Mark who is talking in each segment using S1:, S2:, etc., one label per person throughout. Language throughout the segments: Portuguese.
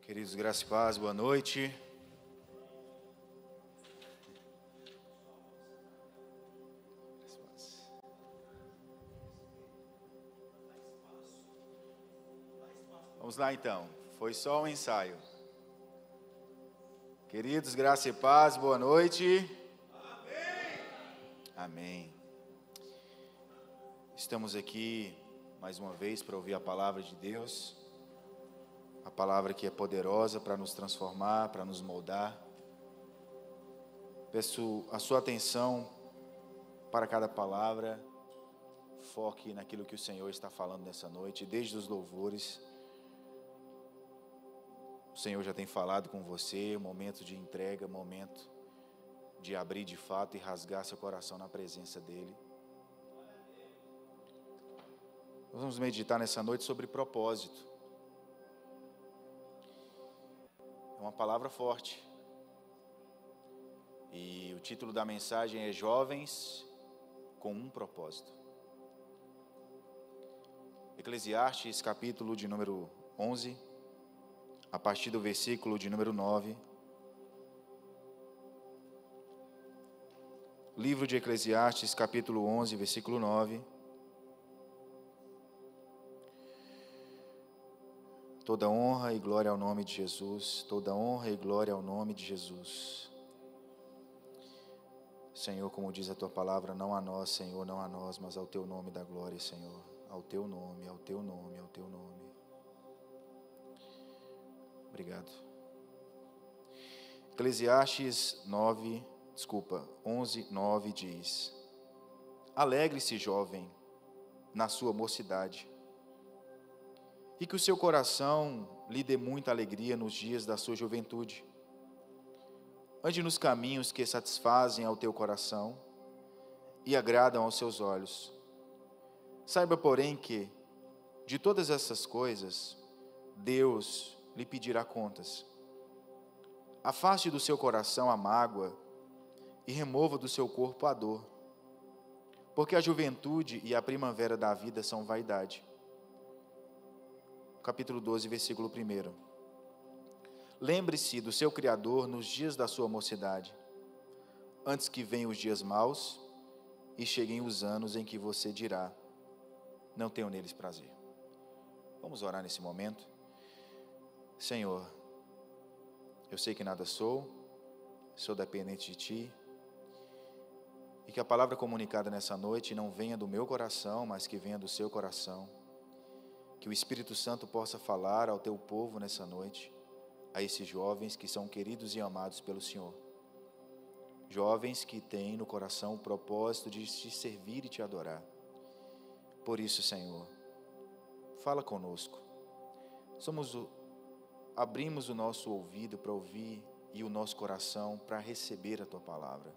S1: Queridos, graça e paz, boa noite. Vamos lá então, foi só um ensaio. Queridos, graça e paz, boa noite. Amém. Amém. Estamos aqui mais uma vez para ouvir a palavra de Deus. A palavra que é poderosa para nos transformar, para nos moldar. Peço a sua atenção para cada palavra. Foque naquilo que o Senhor está falando nessa noite, desde os louvores. O Senhor já tem falado com você, momento de entrega, momento de abrir de fato e rasgar seu coração na presença dEle. Nós vamos meditar nessa noite sobre propósito. É uma palavra forte. E o título da mensagem é Jovens com um propósito. Eclesiastes, capítulo de número 11, a partir do versículo de número 9. Livro de Eclesiastes, capítulo 11, versículo 9. Toda honra e glória ao nome de Jesus. Toda honra e glória ao nome de Jesus. Senhor, como diz a Tua palavra, não a nós, Senhor, não a nós, mas ao Teu nome da glória, Senhor. Ao Teu nome, ao Teu nome, ao Teu nome. Obrigado. Eclesiastes 11, 9 diz: Alegre-se, jovem, na sua mocidade, e que o seu coração lhe dê muita alegria nos dias da sua juventude. Ande nos caminhos que satisfazem ao teu coração e agradam aos seus olhos. Saiba, porém, que de todas essas coisas Deus lhe pedirá contas. Afaste do seu coração a mágoa e remova do seu corpo a dor, porque a juventude e a primavera da vida são vaidade. Capítulo 12, versículo 1. Lembre-se do seu Criador nos dias da sua mocidade, antes que venham os dias maus e cheguem os anos em que você dirá: não tenho neles prazer. Vamos orar nesse momento. Senhor, eu sei que nada sou dependente de Ti, e que a palavra comunicada nessa noite não venha do meu coração, mas que venha do seu coração. Que o Espírito Santo possa falar ao Teu povo nessa noite, a esses jovens que são queridos e amados pelo Senhor. Jovens que têm no coração o propósito de Te servir e Te adorar. Por isso, Senhor, fala conosco. Abrimos o nosso ouvido para ouvir e o nosso coração para receber a Tua palavra.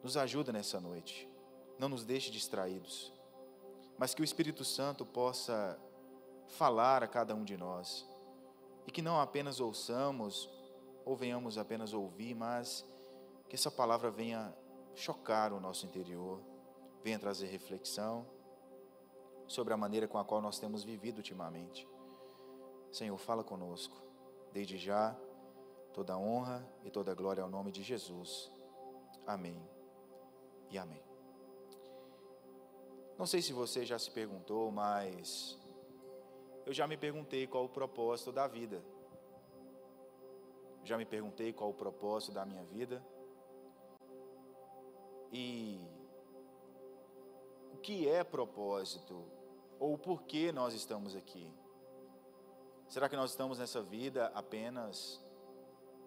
S1: Nos ajuda nessa noite. Não nos deixe distraídos, mas que o Espírito Santo possa falar a cada um de nós, e que não apenas ouçamos, ou venhamos apenas ouvir, mas que essa palavra venha chocar o nosso interior, venha trazer reflexão sobre a maneira com a qual nós temos vivido ultimamente. Senhor, fala conosco, desde já, toda honra e toda glória ao nome de Jesus. Amém e amém. Não sei se você já se perguntou, mas eu já me perguntei qual o propósito da vida. Já me perguntei qual o propósito da minha vida. E o que é propósito? Ou o porquê nós estamos aqui? Será que nós estamos nessa vida apenas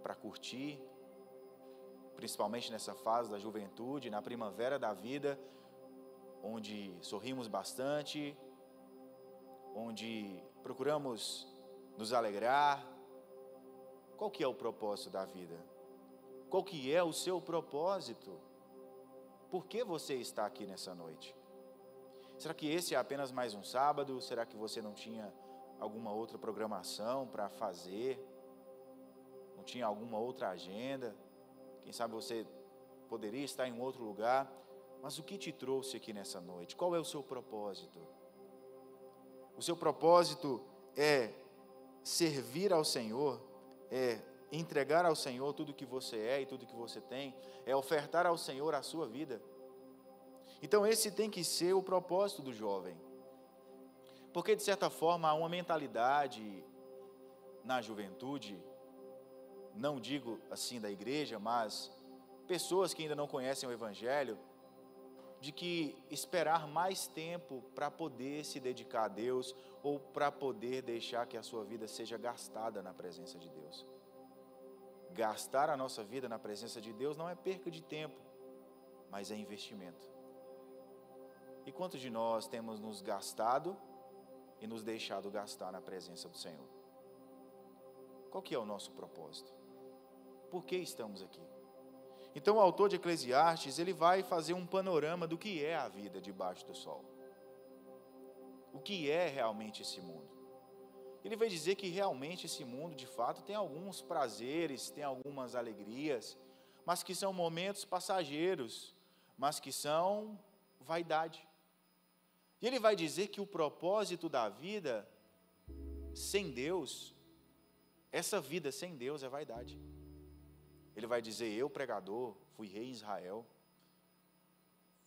S1: para curtir? Principalmente nessa fase da juventude, na primavera da vida, onde sorrimos bastante, onde procuramos nos alegrar. Qual que é o propósito da vida? Qual que é o seu propósito? Por que você está aqui nessa noite? Será que esse é apenas mais um sábado? Será que você não tinha alguma outra programação para fazer? Não tinha alguma outra agenda? Quem sabe você poderia estar em outro lugar? Mas o que te trouxe aqui nessa noite? Qual é o seu propósito? O seu propósito é servir ao Senhor, é entregar ao Senhor tudo que você é e tudo que você tem, é ofertar ao Senhor a sua vida. Então esse tem que ser o propósito do jovem. Porque de certa forma há uma mentalidade na juventude, não digo assim da igreja, mas pessoas que ainda não conhecem o Evangelho, de que esperar mais tempo para poder se dedicar a Deus, ou para poder deixar que a sua vida seja gastada na presença de Deus. Gastar a nossa vida na presença de Deus não é perca de tempo, mas é investimento. E quantos de nós temos nos gastado e nos deixado gastar na presença do Senhor? Qual que é o nosso propósito? Por que estamos aqui? Então o autor de Eclesiastes, ele vai fazer um panorama do que é a vida debaixo do sol. O que é realmente esse mundo? Ele vai dizer que realmente esse mundo, de fato, tem alguns prazeres, tem algumas alegrias, mas que são momentos passageiros, mas que são vaidade. E ele vai dizer que o propósito da vida sem Deus, essa vida sem Deus é vaidade. Ele vai dizer: eu, pregador, fui rei em Israel,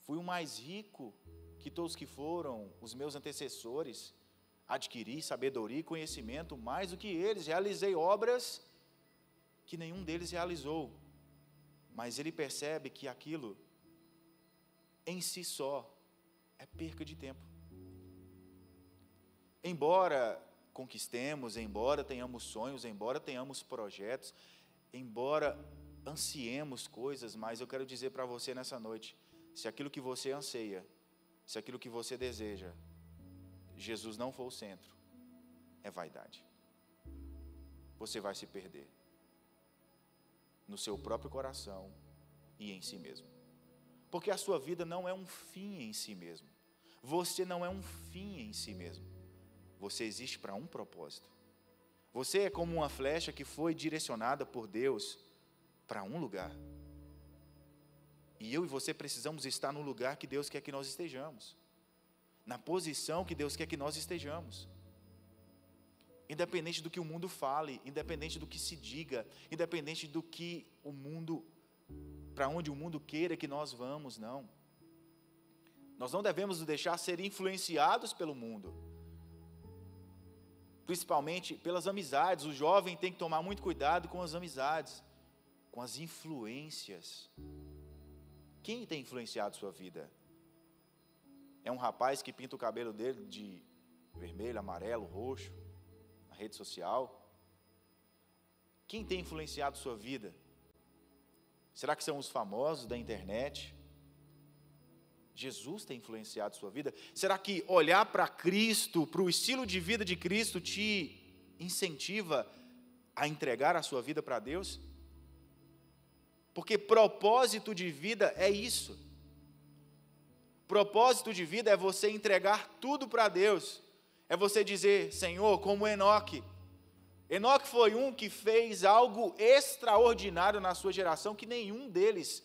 S1: fui o mais rico que todos que foram os meus antecessores, adquiri sabedoria e conhecimento mais do que eles, realizei obras que nenhum deles realizou. Mas ele percebe que aquilo, em si só, é perca de tempo. Embora conquistemos, embora tenhamos sonhos, embora tenhamos projetos, embora ansiemos coisas, mas eu quero dizer para você nessa noite, se aquilo que você anseia, se aquilo que você deseja, Jesus não for o centro, é vaidade. Você vai se perder no seu próprio coração e em si mesmo. Porque a sua vida não é um fim em si mesmo. Você não é um fim em si mesmo. Você existe para um propósito. Você é como uma flecha que foi direcionada por Deus para um lugar. E eu e você precisamos estar no lugar que Deus quer que nós estejamos. Na posição que Deus quer que nós estejamos. Independente do que o mundo fale, independente do que se diga, independente do que o mundo, para onde o mundo queira que nós vamos, não. Nós não devemos nos deixar ser influenciados pelo mundo. Principalmente pelas amizades. O jovem tem que tomar muito cuidado com as amizades, com as influências. Quem tem influenciado sua vida? É um rapaz que pinta o cabelo dele de vermelho, amarelo, roxo, na rede social? Quem tem influenciado sua vida? Será que são os famosos da internet? Jesus tem influenciado sua vida? Será que olhar para Cristo, para o estilo de vida de Cristo, te incentiva a entregar a sua vida para Deus? Porque propósito de vida é isso. Propósito de vida é você entregar tudo para Deus. É você dizer: Senhor, como Enoque. Enoque foi um que fez algo extraordinário na sua geração que nenhum deles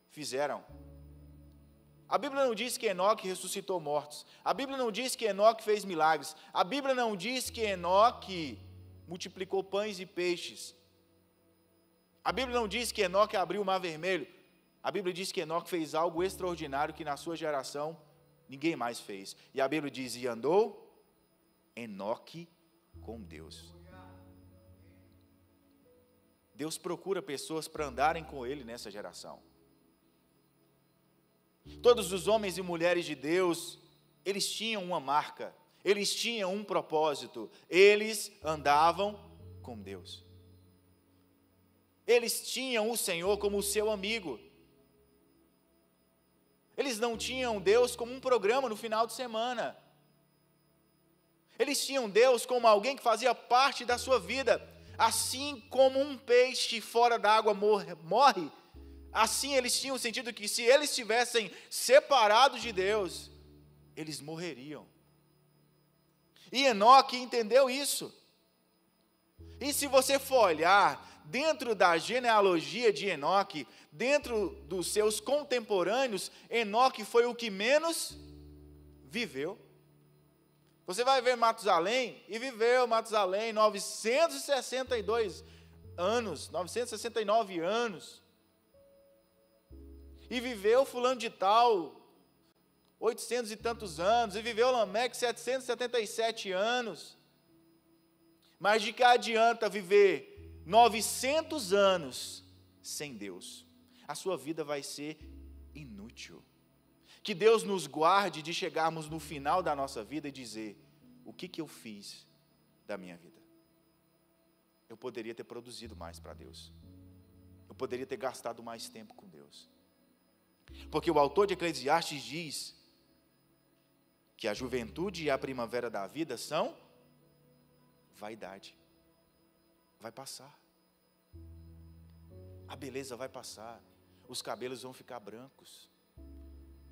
S1: fizeram. A Bíblia não diz que Enoque ressuscitou mortos. A Bíblia não diz que Enoque fez milagres. A Bíblia não diz que Enoque multiplicou pães e peixes. A Bíblia não diz que Enoque abriu o mar vermelho. A Bíblia diz que Enoque fez algo extraordinário que na sua geração ninguém mais fez. E a Bíblia diz: e andou Enoque com Deus. Deus procura pessoas para andarem com Ele nessa geração. Todos os homens e mulheres de Deus, eles tinham uma marca, eles tinham um propósito, eles andavam com Deus. Eles tinham o Senhor como o seu amigo. Eles não tinham Deus como um programa no final de semana. Eles tinham Deus como alguém que fazia parte da sua vida. Assim como um peixe fora d'água morre, assim eles tinham o sentido que se eles estivessem separados de Deus, eles morreriam. E Enoque entendeu isso. E se você for olhar dentro da genealogia de Enoque, dentro dos seus contemporâneos, Enoque foi o que menos viveu. Você vai ver Matusalém, e viveu Matusalém 962 anos, 969 anos. E viveu fulano de tal, 800 e tantos anos, e viveu Lameque 777 anos. Mas de que adianta viver 900 anos sem Deus? A sua vida vai ser inútil. Que Deus nos guarde de chegarmos no final da nossa vida e dizer: o que eu fiz da minha vida? Eu poderia ter produzido mais para Deus. Eu poderia ter gastado mais tempo com Deus. Porque o autor de Eclesiastes diz que a juventude e a primavera da vida são vaidade. Vai passar. A beleza vai passar. Os cabelos vão ficar brancos.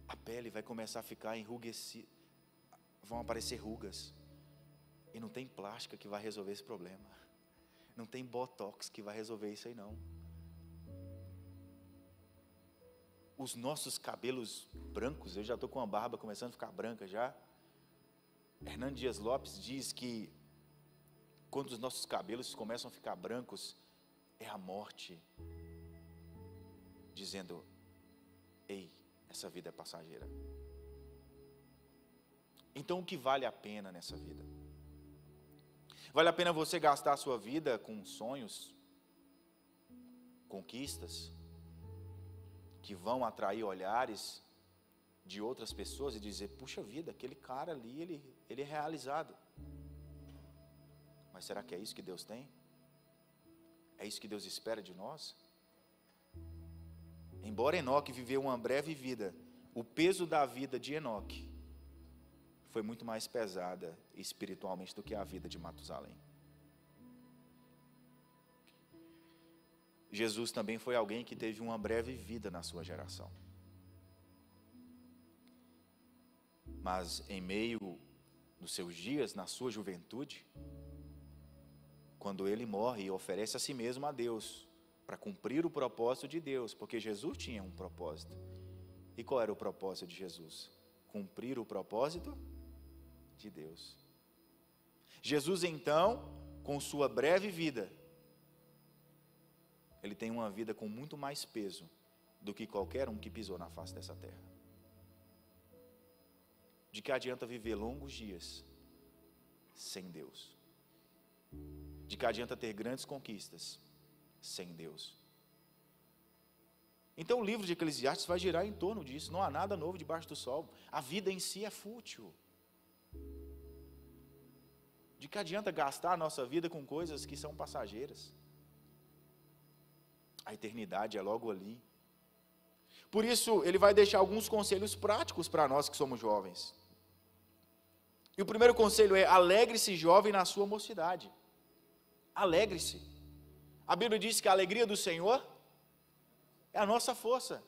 S1: A pele vai começar a ficar enrugecida. Vão aparecer rugas. E não tem plástica que vai resolver esse problema. Não tem botox que vai resolver isso aí não. Os nossos cabelos brancos, eu já estou com a barba começando a ficar branca já. Hernando Dias Lopes diz que quando os nossos cabelos começam a ficar brancos, é a morte dizendo: ei, essa vida é passageira. Então o que vale a pena nessa vida? Vale a pena você gastar a sua vida com sonhos, conquistas, que vão atrair olhares de outras pessoas e dizer: puxa vida, aquele cara ali, ele é realizado. Mas será que é isso que Deus tem? É isso que Deus espera de nós? Embora Enoque viveu uma breve vida, o peso da vida de Enoque foi muito mais pesada espiritualmente do que a vida de Matusalém. Jesus também foi alguém que teve uma breve vida na sua geração. Mas em meio dos seus dias, na sua juventude, quando ele morre e oferece a si mesmo a Deus, para cumprir o propósito de Deus, porque Jesus tinha um propósito. E qual era o propósito de Jesus? Cumprir o propósito de Deus. Jesus então, com sua breve vida, ele tem uma vida com muito mais peso do que qualquer um que pisou na face dessa terra. De que adianta viver longos dias sem Deus? De que adianta ter grandes conquistas sem Deus? Então o livro de Eclesiastes vai girar em torno disso. Não há nada novo debaixo do sol. A vida em si é fútil. De que adianta gastar a nossa vida com coisas que são passageiras? A eternidade é logo ali. Por isso, ele vai deixar alguns conselhos práticos para nós que somos jovens. E o primeiro conselho é: alegre-se, jovem, na sua mocidade. Alegre-se. A Bíblia diz que a alegria do Senhor é a nossa força.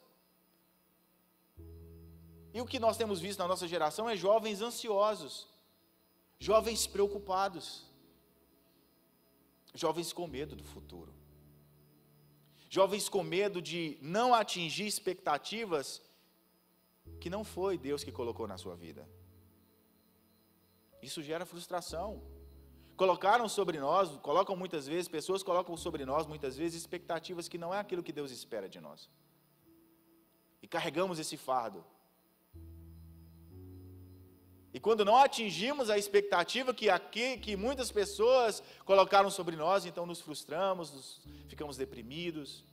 S1: E o que nós temos visto na nossa geração é jovens ansiosos, jovens preocupados, jovens com medo do futuro, jovens com medo de não atingir expectativas que não foi Deus que colocou na sua vida. Isso gera frustração. Colocam muitas vezes, pessoas colocam sobre nós muitas vezes expectativas que não é aquilo que Deus espera de nós. E carregamos esse fardo. E quando não atingimos a expectativa que muitas pessoas colocaram sobre nós, então nos frustramos, ficamos deprimidos,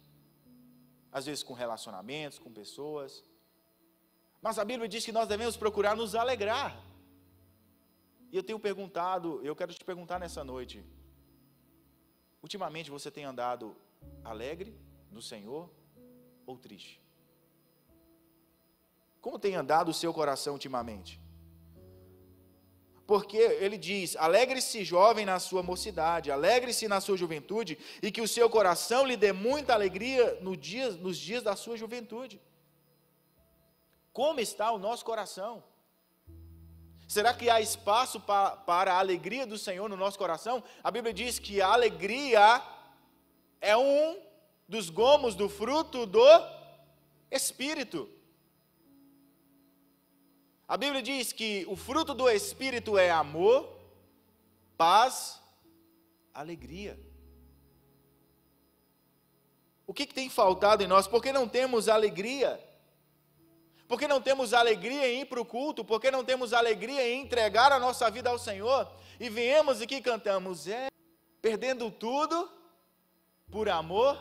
S1: às vezes com relacionamentos, com pessoas. Mas a Bíblia diz que nós devemos procurar nos alegrar. E eu quero te perguntar nessa noite: ultimamente você tem andado alegre no Senhor ou triste? Como tem andado o seu coração ultimamente? Porque ele diz: alegre-se, jovem, na sua mocidade, alegre-se na sua juventude, e que o seu coração lhe dê muita alegria nos dias da sua juventude. Como está o nosso coração? Será que há espaço para a alegria do Senhor no nosso coração? A Bíblia diz que a alegria é um dos gomos do fruto do Espírito. A Bíblia diz que o fruto do Espírito é amor, paz, alegria. O que tem faltado em nós? Por que não temos alegria? Por que não temos alegria em ir para o culto? Por que não temos alegria em entregar a nossa vida ao Senhor? E viemos aqui e cantamos, perdendo tudo por amor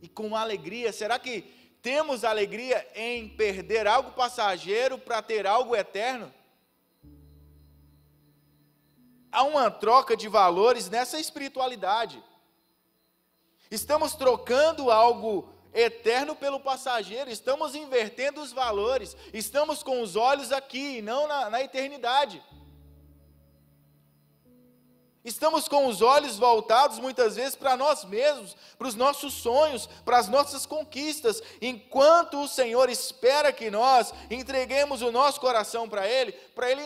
S1: e com alegria. Será que temos alegria em perder algo passageiro para ter algo eterno? Há uma troca de valores nessa espiritualidade. Estamos trocando algo eterno pelo passageiro, estamos invertendo os valores, estamos com os olhos aqui e não na eternidade. Estamos com os olhos voltados muitas vezes para nós mesmos, para os nossos sonhos, para as nossas conquistas, enquanto o Senhor espera que nós entreguemos o nosso coração para Ele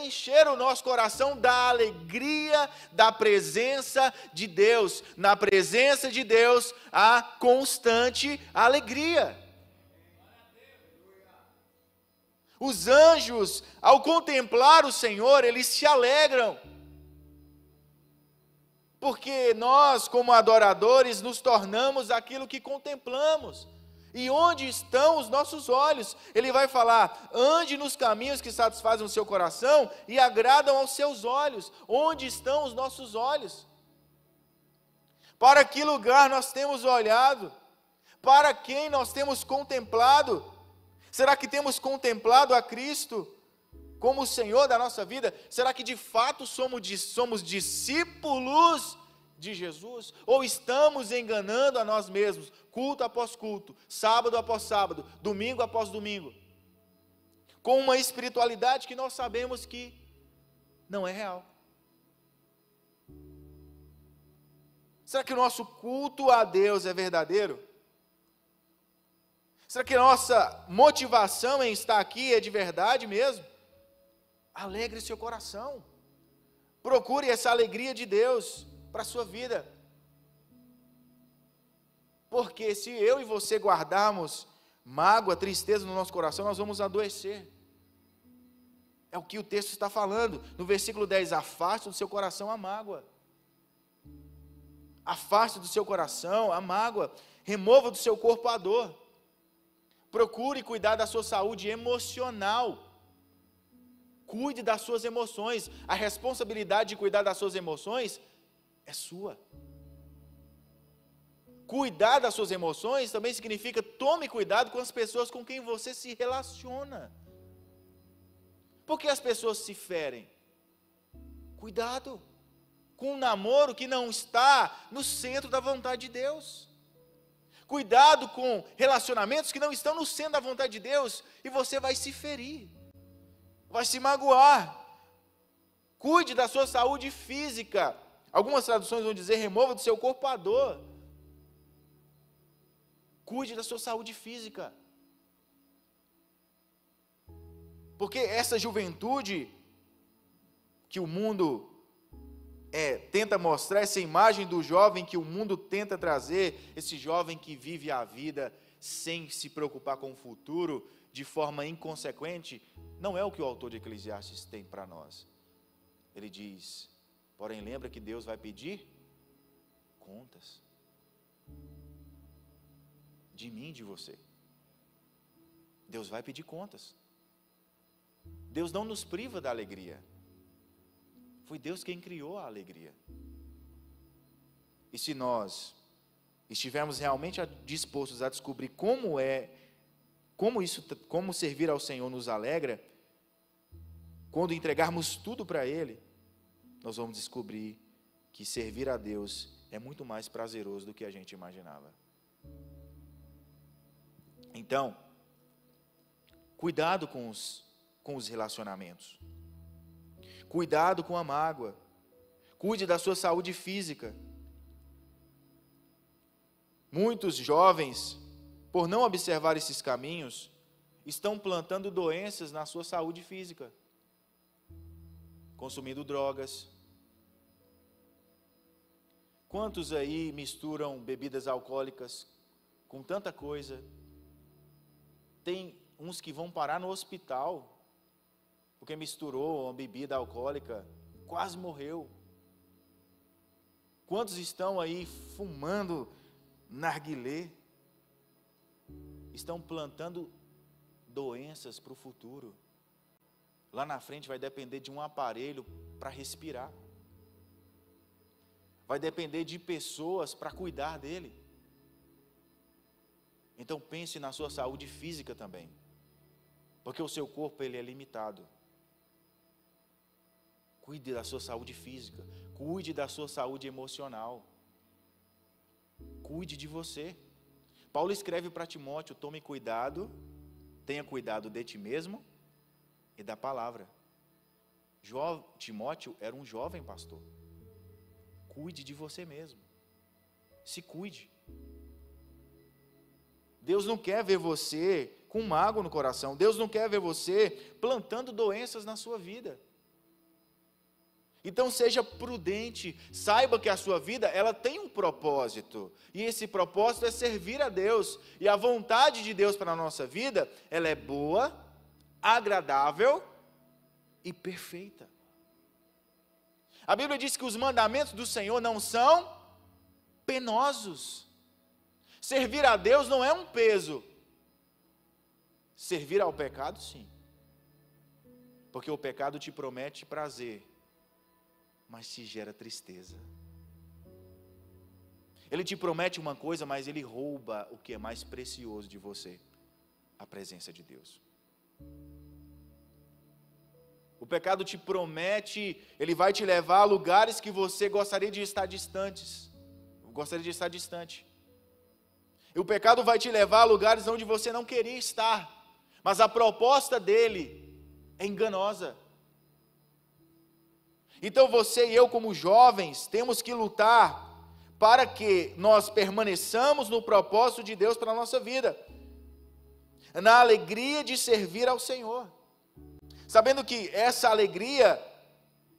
S1: encher o nosso coração da alegria da presença de Deus. Na presença de Deus há constante alegria. Os anjos, ao contemplar o Senhor, eles se alegram. Porque nós, como adoradores, nos tornamos aquilo que contemplamos. E onde estão os nossos olhos? Ele vai falar, ande nos caminhos que satisfazem o seu coração e agradam aos seus olhos. Onde estão os nossos olhos? Para que lugar nós temos olhado? Para quem nós temos contemplado? Será que temos contemplado a Cristo como o Senhor da nossa vida? Será que de fato somos discípulos de Jesus? Ou estamos enganando a nós mesmos, culto após culto, sábado após sábado, domingo após domingo, com uma espiritualidade que nós sabemos que não é real? Será que o nosso culto a Deus é verdadeiro? Será que a nossa motivação em estar aqui é de verdade mesmo? Alegre seu coração. Procure essa alegria de Deus para a sua vida. Porque se eu e você guardarmos mágoa, tristeza no nosso coração, nós vamos adoecer. É o que o texto está falando. No versículo 10, afaste do seu coração a mágoa. Afaste do seu coração a mágoa. Remova do seu corpo a dor. Procure cuidar da sua saúde emocional. Cuide das suas emoções. A responsabilidade de cuidar das suas emoções é sua. Cuidar das suas emoções também significa tome cuidado com as pessoas com quem você se relaciona. Por que as pessoas se ferem? Cuidado com um namoro que não está no centro da vontade de Deus. Cuidado com relacionamentos que não estão no centro da vontade de Deus e você vai se ferir, vai se magoar. Cuide da sua saúde física. Algumas traduções vão dizer, remova do seu corpo a dor. Cuide da sua saúde física. Porque essa juventude que o mundo tenta mostrar, essa imagem do jovem que o mundo tenta trazer, esse jovem que vive a vida sem se preocupar com o futuro, de forma inconsequente, não é o que o autor de Eclesiastes tem para nós. Ele diz, porém lembra que Deus vai pedir contas de mim e de você. Deus vai pedir contas. Deus não nos priva da alegria. Foi Deus quem criou a alegria. E se nós estivermos realmente dispostos a descobrir como servir ao Senhor nos alegra, quando entregarmos tudo para Ele, nós vamos descobrir que servir a Deus é muito mais prazeroso do que a gente imaginava. Então, cuidado com os relacionamentos. Cuidado com a mágoa. Cuide da sua saúde física. Muitos jovens, por não observar esses caminhos, estão plantando doenças na sua saúde física. Consumindo drogas. Quantos aí misturam bebidas alcoólicas com tanta coisa? Tem uns que vão parar no hospital porque misturou uma bebida alcoólica, quase morreu. Quantos estão aí fumando narguilé? Estão plantando doenças para o futuro. Lá na frente vai depender de um aparelho para respirar. Vai depender de pessoas para cuidar dele. Então pense na sua saúde física também. Porque o seu corpo ele é limitado. Cuide da sua saúde física. Cuide da sua saúde emocional. Cuide de você. Paulo escreve para Timóteo: tome cuidado, tenha cuidado de ti mesmo e da palavra. Timóteo era um jovem pastor. Cuide de você mesmo. Se cuide. Deus não quer ver você com mágoa no coração. Deus não quer ver você plantando doenças na sua vida. Então seja prudente, saiba que a sua vida ela tem um propósito, e esse propósito é servir a Deus, e a vontade de Deus para a nossa vida, ela é boa, agradável e perfeita. A Bíblia diz que os mandamentos do Senhor não são penosos. Servir a Deus não é um peso. Servir ao pecado, sim, porque o pecado te promete prazer, mas te gera tristeza. Ele te promete uma coisa, mas ele rouba o que é mais precioso de você, a presença de Deus. O pecado te promete, ele vai te levar a lugares que você gostaria de estar distante. E o pecado vai te levar a lugares onde você não queria estar, mas a proposta dele é enganosa. Então você e eu, como jovens, temos que lutar para que nós permaneçamos no propósito de Deus para a nossa vida, na alegria de servir ao Senhor, sabendo que essa alegria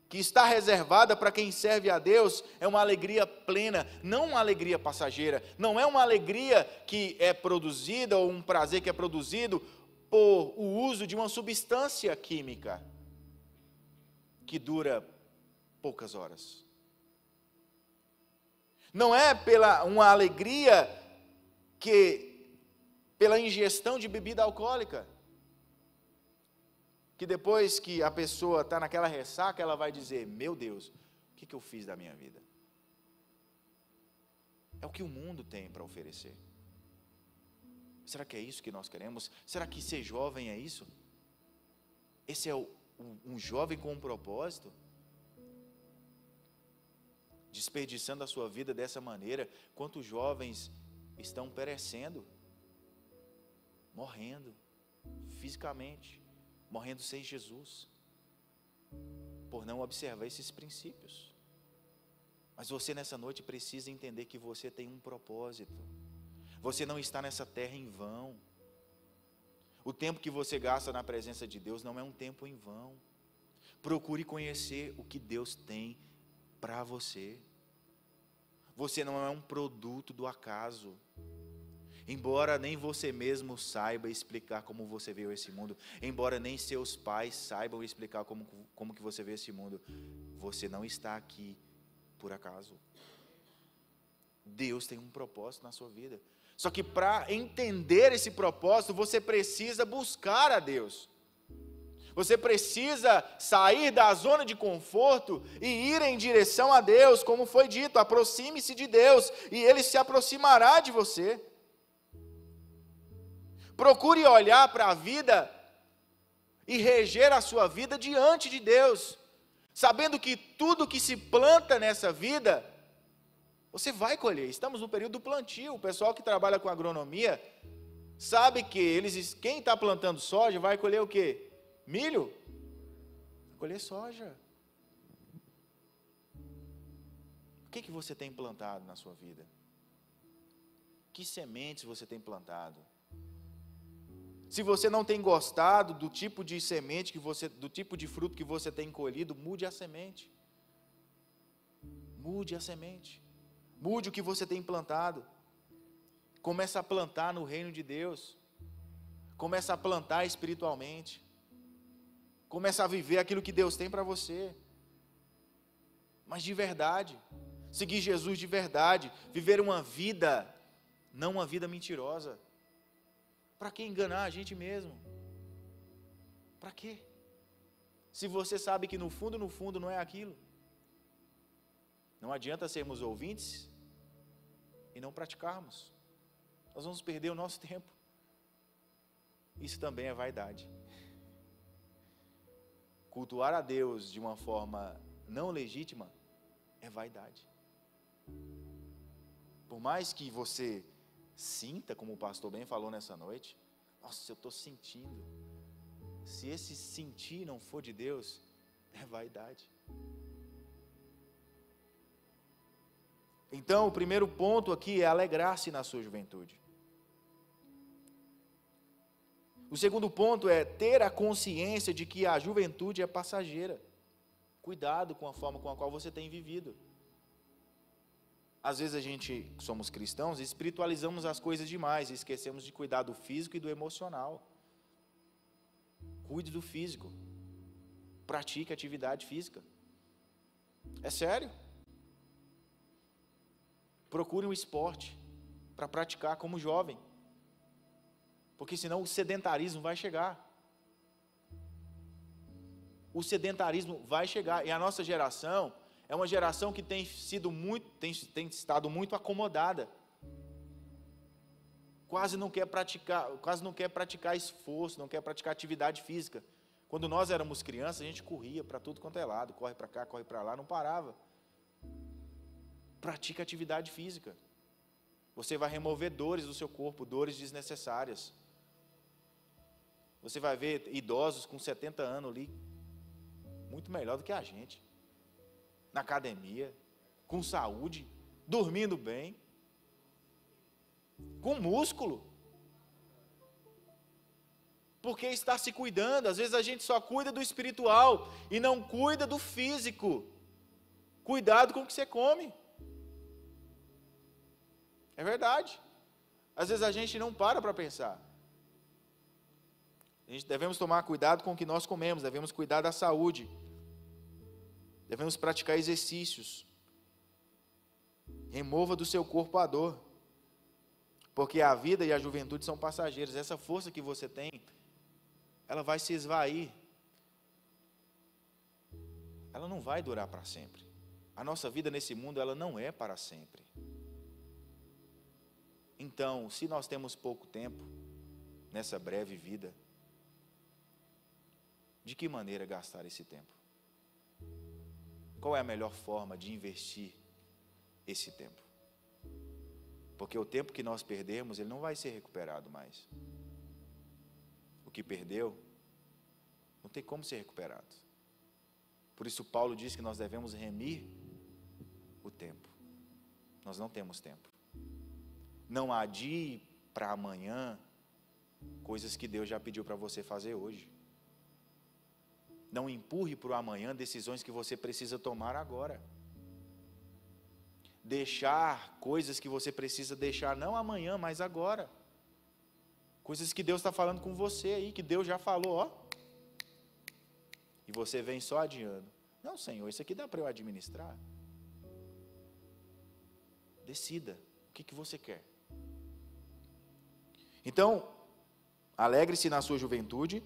S1: que está reservada para quem serve a Deus é uma alegria plena, não uma alegria passageira, não é uma alegria que é produzida, ou um prazer que é produzido por o uso de uma substância química que dura poucas horas. Não é uma alegria pela ingestão de bebida alcoólica, que depois que a pessoa está naquela ressaca, ela vai dizer: meu Deus, o que eu fiz da minha vida? É o que o mundo tem para oferecer. Será que é isso que nós queremos? Será que ser jovem é isso? Esse é um jovem com um propósito? Desperdiçando a sua vida dessa maneira? Quantos jovens estão perecendo, morrendo fisicamente, morrendo sem Jesus, por não observar esses princípios. Mas você nessa noite precisa entender que você tem um propósito. Você não está nessa terra em vão. O tempo que você gasta na presença de Deus não é um tempo em vão. Procure conhecer o que Deus tem para você. Você não é um produto do acaso. Embora nem você mesmo saiba explicar como você veio a esse mundo, embora nem seus pais saibam explicar como que você veio a esse mundo, você não está aqui por acaso. Deus tem um propósito na sua vida. Só que para entender esse propósito, você precisa buscar a Deus. Você precisa sair da zona de conforto e ir em direção a Deus, como foi dito: aproxime-se de Deus e Ele se aproximará de você. Procure olhar para a vida e reger a sua vida diante de Deus, sabendo que tudo que se planta nessa vida, você vai colher. Estamos no período do plantio. O pessoal que trabalha com agronomia sabe que quem está plantando soja vai colher o quê? Milho? Vai colher soja. O que você tem plantado na sua vida? Que sementes você tem plantado? Se você não tem gostado do tipo de semente do tipo de fruto que você tem colhido, mude a semente. Mude a semente. Mude o que você tem plantado. Comece a plantar no reino de Deus. Comece a plantar espiritualmente. Começa a viver aquilo que Deus tem para você. Mas de verdade. Seguir Jesus de verdade. Viver uma vida, não uma vida mentirosa. Para que enganar a gente mesmo? Para quê? Se você sabe que no fundo não é aquilo. Não adianta sermos ouvintes e não praticarmos. Nós vamos perder o nosso tempo. Isso também é vaidade. Cultuar a Deus de uma forma não legítima é vaidade. Por mais que você sinta, como o pastor bem falou nessa noite, nossa, eu estou sentindo. Se esse sentir não for de Deus, é vaidade. Então, o primeiro ponto aqui é alegrar-se na sua juventude. O segundo ponto é ter a consciência de que a juventude é passageira. Cuidado com a forma com a qual você tem vivido. Às vezes a gente, que somos cristãos, espiritualizamos as coisas demais e esquecemos de cuidar do físico e do emocional. Cuide do físico. Pratique atividade física. É sério. Procure um esporte para praticar como jovem. Porque senão o sedentarismo vai chegar. O sedentarismo vai chegar. E a nossa geração é uma geração que tem estado muito acomodada. Quase não quer praticar esforço, não quer praticar atividade física. Quando nós éramos crianças, a gente corria para tudo quanto é lado, corre para cá, corre para lá, não parava. Pratica atividade física. Você vai remover dores do seu corpo, dores desnecessárias. Você vai ver idosos com 70 anos ali, muito melhor do que a gente. Na academia, com saúde, dormindo bem, com músculo. Porque está se cuidando. Às vezes a gente só cuida do espiritual e não cuida do físico. Cuidado com o que você come. É verdade. Às vezes a gente não para pensar. Devemos tomar cuidado com o que nós comemos, devemos cuidar da saúde, devemos praticar exercícios. Remova do seu corpo a dor, porque a vida e a juventude são passageiras. Essa força que você tem, ela vai se esvair, ela não vai durar para sempre. A nossa vida nesse mundo, ela não é para sempre. Então, se nós temos pouco tempo nessa breve vida, de que maneira gastar esse tempo? Qual é a melhor forma de investir esse tempo? Porque o tempo que nós perdemos, ele não vai ser recuperado mais. O que perdeu, não tem como ser recuperado. Por isso Paulo diz que nós devemos remir o tempo. Nós não temos tempo. Não adie para amanhã coisas que Deus já pediu para você fazer hoje. Não empurre para o amanhã decisões que você precisa tomar agora. Deixar coisas que você precisa deixar, não amanhã, mas agora. Coisas que Deus está falando com você aí, que Deus já falou, ó. E você vem só adiando. Não, Senhor, isso aqui dá para eu administrar. Decida o que você quer. Então, alegre-se na sua juventude.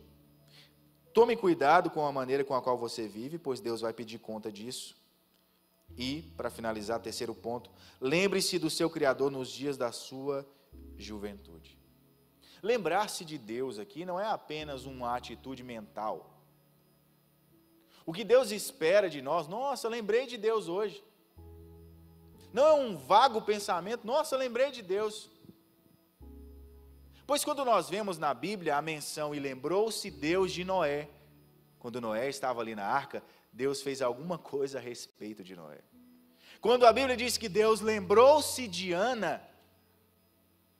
S1: Tome cuidado com a maneira com a qual você vive, pois Deus vai pedir conta disso. E, para finalizar, terceiro ponto, lembre-se do seu Criador nos dias da sua juventude. Lembrar-se de Deus aqui não é apenas uma atitude mental. O que Deus espera de nós, nossa, lembrei de Deus hoje. Não é um vago pensamento, nossa, lembrei de Deus. Pois quando nós vemos na Bíblia a menção, e lembrou-se Deus de Noé, quando Noé estava ali na arca, Deus fez alguma coisa a respeito de Noé. Quando a Bíblia diz que Deus lembrou-se de Ana,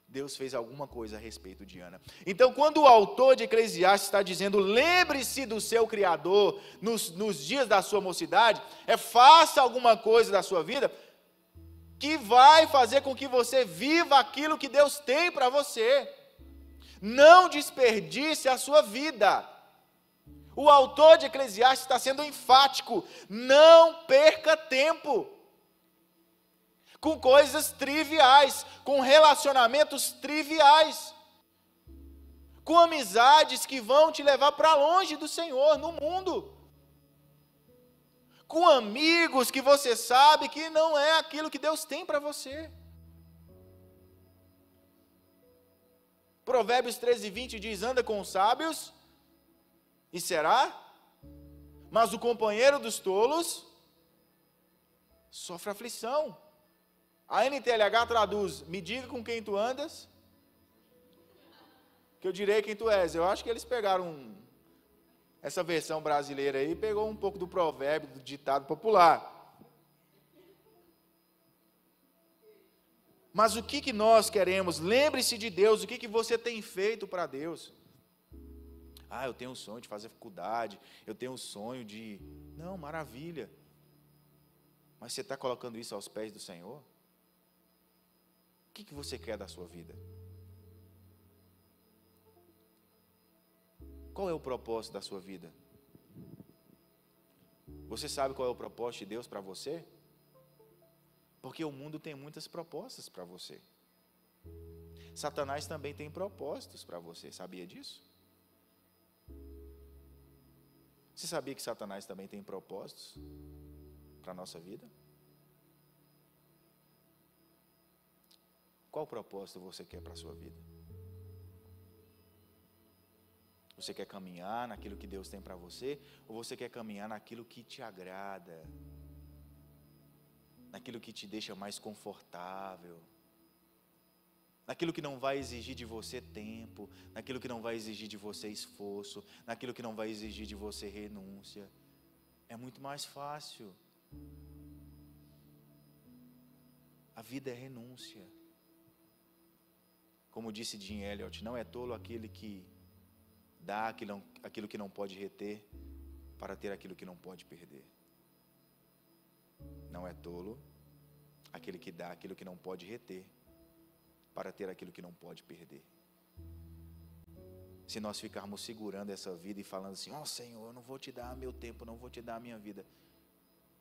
S1: Deus fez alguma coisa a respeito de Ana. Então, quando o autor de Eclesiastes está dizendo, lembre-se do seu Criador nos dias da sua mocidade, faça alguma coisa da sua vida, que vai fazer com que você viva aquilo que Deus tem para você. Não desperdice a sua vida. O autor de Eclesiastes está sendo enfático: não perca tempo com coisas triviais, com relacionamentos triviais, com amizades que vão te levar para longe do Senhor no mundo, com amigos que você sabe que não é aquilo que Deus tem para você. Provérbios 13:20 diz: anda com os sábios e será, mas o companheiro dos tolos sofre aflição. A NTLH traduz: me diga com quem tu andas, que eu direi quem tu és. Eu acho que eles pegaram essa versão brasileira aí, pegou um pouco do provérbio, do ditado popular. Mas o que nós queremos? Lembre-se de Deus. O que você tem feito para Deus? Eu tenho um sonho de fazer faculdade, eu tenho um sonho de... Não, maravilha. Mas você está colocando isso aos pés do Senhor? O que você quer da sua vida? Qual é o propósito da sua vida? Você sabe qual é o propósito de Deus para você? Porque o mundo tem muitas propostas para você. Satanás também tem propósitos para você, sabia disso? Você sabia que Satanás também tem propósitos para a nossa vida? Qual propósito você quer para a sua vida? Você quer caminhar naquilo que Deus tem para você? Ou você quer caminhar naquilo que te agrada? Naquilo que te deixa mais confortável? Naquilo que não vai exigir de você tempo, naquilo que não vai exigir de você esforço, naquilo que não vai exigir de você renúncia. É muito mais fácil. A vida é renúncia. Como disse Jim Elliot, não é tolo aquele que dá aquilo que não pode reter, para ter aquilo que não pode perder. Não é tolo aquele que dá aquilo que não pode reter, para ter aquilo que não pode perder. Se nós ficarmos segurando essa vida e falando assim: Senhor, eu não vou te dar meu tempo, não vou te dar a minha vida.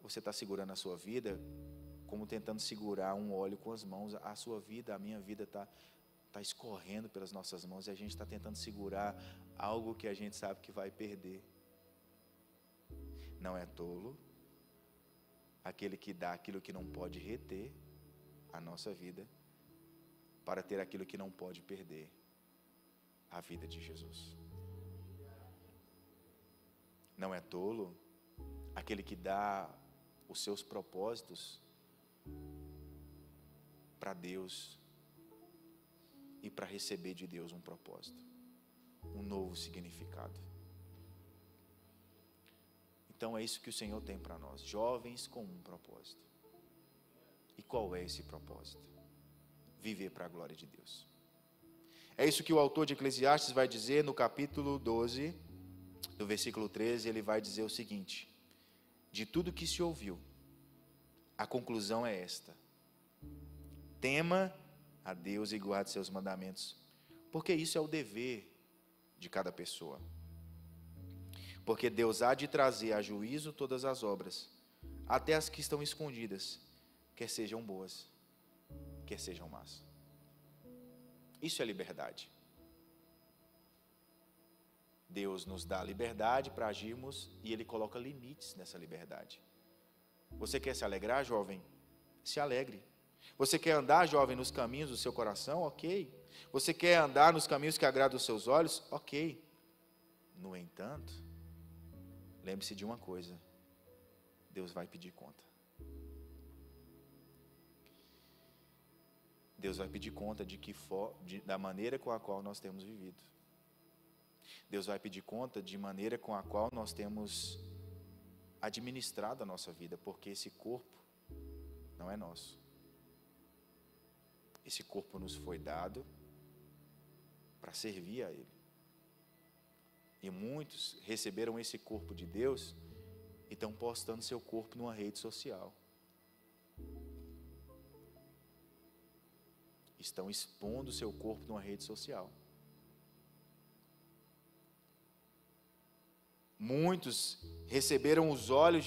S1: Você está segurando a sua vida como tentando segurar um óleo com as mãos. A sua vida, a minha vida está escorrendo pelas nossas mãos e a gente está tentando segurar algo que a gente sabe que vai perder. Não é tolo aquele que dá aquilo que não pode reter, a nossa vida, para ter aquilo que não pode perder, a vida de Jesus. Não é tolo aquele que dá os seus propósitos para Deus e para receber de Deus um propósito, um novo significado. Então é isso que o Senhor tem para nós, jovens com um propósito. E qual é esse propósito? Viver para a glória de Deus. É isso que o autor de Eclesiastes vai dizer no capítulo 12, do versículo 13, ele vai dizer o seguinte: de tudo que se ouviu, a conclusão é esta: tema a Deus e guarde seus mandamentos, porque isso é o dever de cada pessoa. Porque Deus há de trazer a juízo todas as obras, até as que estão escondidas, quer sejam boas, quer sejam más. Isso é liberdade. Deus nos dá liberdade para agirmos e Ele coloca limites nessa liberdade. Você quer se alegrar, jovem? Se alegre. Você quer andar, jovem, nos caminhos do seu coração? Ok. Você quer andar nos caminhos que agradam os seus olhos? Ok. No entanto, lembre-se de uma coisa: Deus vai pedir conta. Deus vai pedir conta da maneira com a qual nós temos vivido. Deus vai pedir conta de maneira com a qual nós temos administrado a nossa vida, porque esse corpo não é nosso. Esse corpo nos foi dado para servir a Ele. E muitos receberam esse corpo de Deus e estão postando seu corpo numa rede social. Estão expondo seu corpo numa rede social. Muitos receberam os olhos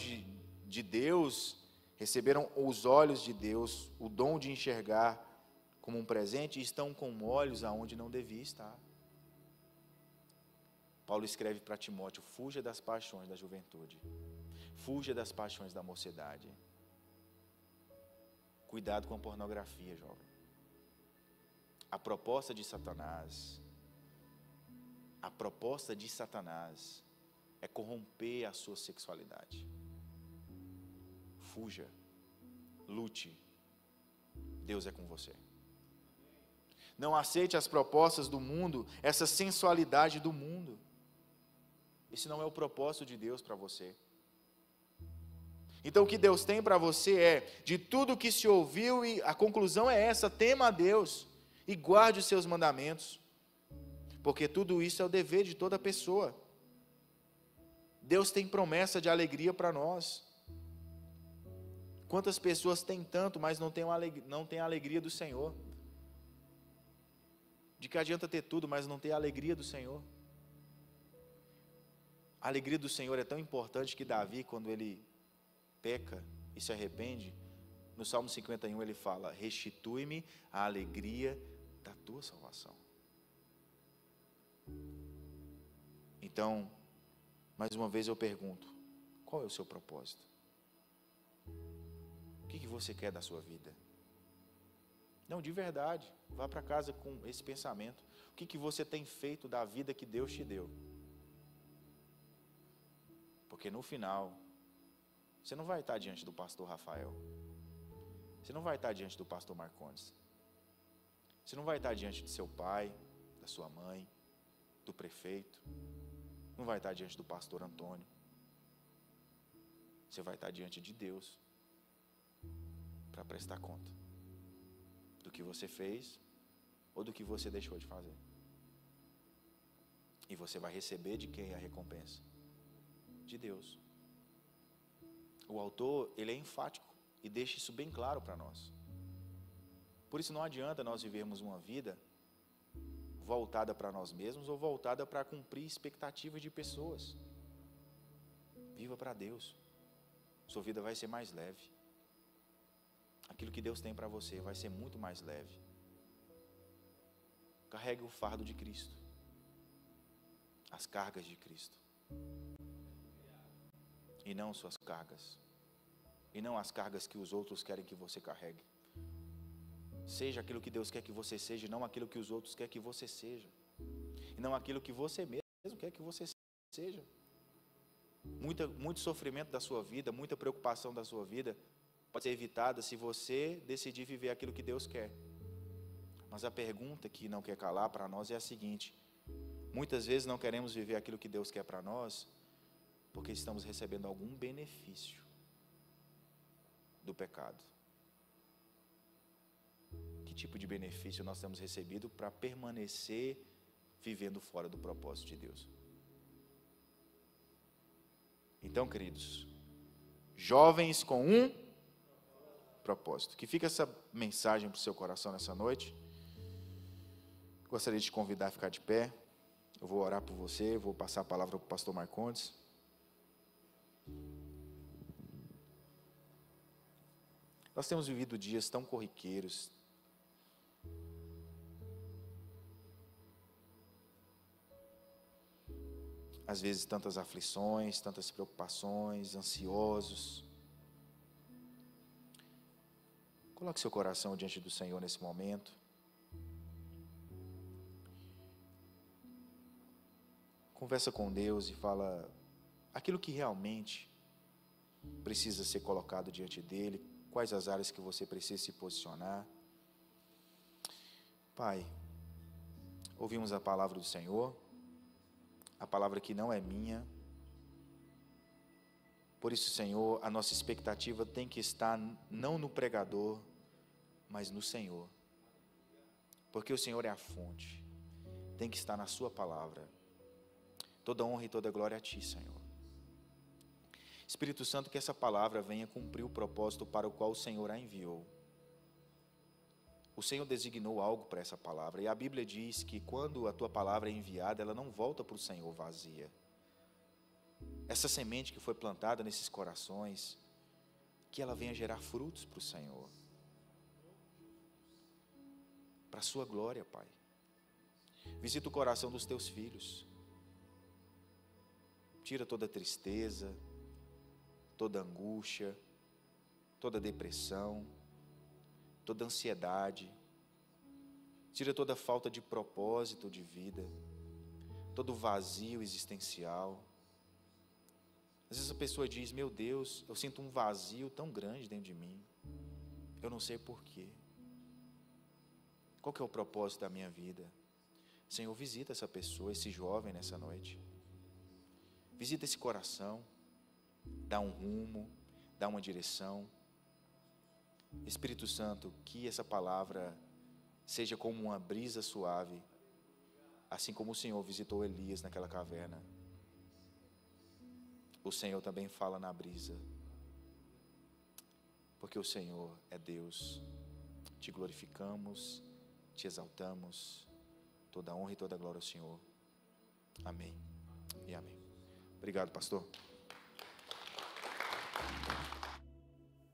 S1: de Deus, receberam os olhos de Deus, o dom de enxergar como um presente, e estão com olhos aonde não devia estar. Paulo escreve para Timóteo: fuja das paixões da juventude, fuja das paixões da mocidade. Cuidado com a pornografia, jovem. A proposta de Satanás é corromper a sua sexualidade. Fuja, lute, Deus é com você. Não aceite as propostas do mundo, essa sensualidade do mundo. Esse não é o propósito de Deus para você. Então o que Deus tem para você é, de tudo que se ouviu, e a conclusão é essa: tema a Deus e guarde os seus mandamentos, porque tudo isso é o dever de toda pessoa. Deus tem promessa de alegria para nós. Quantas pessoas têm tanto, mas não têm a alegria do Senhor? De que adianta ter tudo, mas não ter a alegria do Senhor? A alegria do Senhor é tão importante que Davi, quando ele peca e se arrepende, no Salmo 51 ele fala: restitui-me a alegria da tua salvação. Então, mais uma vez eu pergunto: qual é o seu propósito? O que você quer da sua vida? Não, de verdade, vá para casa com esse pensamento. O que você tem feito da vida que Deus te deu? Porque no final, você não vai estar diante do pastor Rafael, você não vai estar diante do pastor Marcondes, você não vai estar diante de seu pai, da sua mãe, do prefeito, não vai estar diante do pastor Antônio. Você vai estar diante de Deus para prestar conta do que você fez ou do que você deixou de fazer. E você vai receber de quem a recompensa? De Deus. O autor, ele é enfático e deixa isso bem claro para nós. Por isso não adianta nós vivermos uma vida voltada para nós mesmos ou voltada para cumprir expectativas de pessoas. Viva para Deus. Sua vida vai ser mais leve. Aquilo que Deus tem para você vai ser muito mais leve. Carregue o fardo de Cristo, as cargas de Cristo, e não suas cargas, e não as cargas que os outros querem que você carregue. Seja aquilo que Deus quer que você seja, e não aquilo que os outros querem que você seja, e não aquilo que você mesmo quer que você seja. Muito sofrimento da sua vida, muita preocupação da sua vida pode ser evitada se você decidir viver aquilo que Deus quer. Mas a pergunta que não quer calar para nós é a seguinte: muitas vezes não queremos viver aquilo que Deus quer para nós porque estamos recebendo algum benefício do pecado. Que tipo de benefício nós temos recebido para permanecer vivendo fora do propósito de Deus? Então, queridos, jovens com um propósito. Que fica essa mensagem para o seu coração nessa noite. Gostaria de te convidar a ficar de pé. Eu vou orar por você, vou passar a palavra para o pastor Marcondes. Nós temos vivido dias tão corriqueiros. Às vezes tantas aflições, tantas preocupações, ansiosos. Coloque seu coração diante do Senhor nesse momento. Conversa com Deus e fala aquilo que realmente precisa ser colocado diante dEle, quais as áreas que você precisa se posicionar. Pai, ouvimos a palavra do Senhor, a palavra que não é minha. Por isso, Senhor, a nossa expectativa tem que estar não no pregador, mas no Senhor. Porque o Senhor é a fonte. Tem que estar na sua palavra. Toda honra e toda glória a Ti, Senhor. Espírito Santo, que essa palavra venha cumprir o propósito para o qual o Senhor a enviou. O Senhor designou algo para essa palavra. E a Bíblia diz que quando a Tua palavra é enviada, ela não volta para o Senhor vazia. essa semente que foi plantada nesses corações, que ela venha gerar frutos para o Senhor, para a sua glória, Pai. Visita o coração dos teus filhos, tira toda tristeza, toda angústia, toda depressão, toda ansiedade, tira toda falta de propósito de vida, todo vazio existencial. Às vezes a pessoa diz: meu Deus, eu sinto um vazio tão grande dentro de mim, eu não sei porquê. Qual que é o propósito da minha vida? Senhor, visita essa pessoa, esse jovem nessa noite. Visita esse coração, dá um rumo, dá uma direção. Espírito Santo, que essa palavra seja como uma brisa suave, assim como o Senhor visitou Elias naquela caverna. O Senhor também fala na brisa, porque o Senhor é Deus. Te glorificamos, te exaltamos, toda honra e toda glória ao Senhor. Amém e amém. Obrigado, pastor.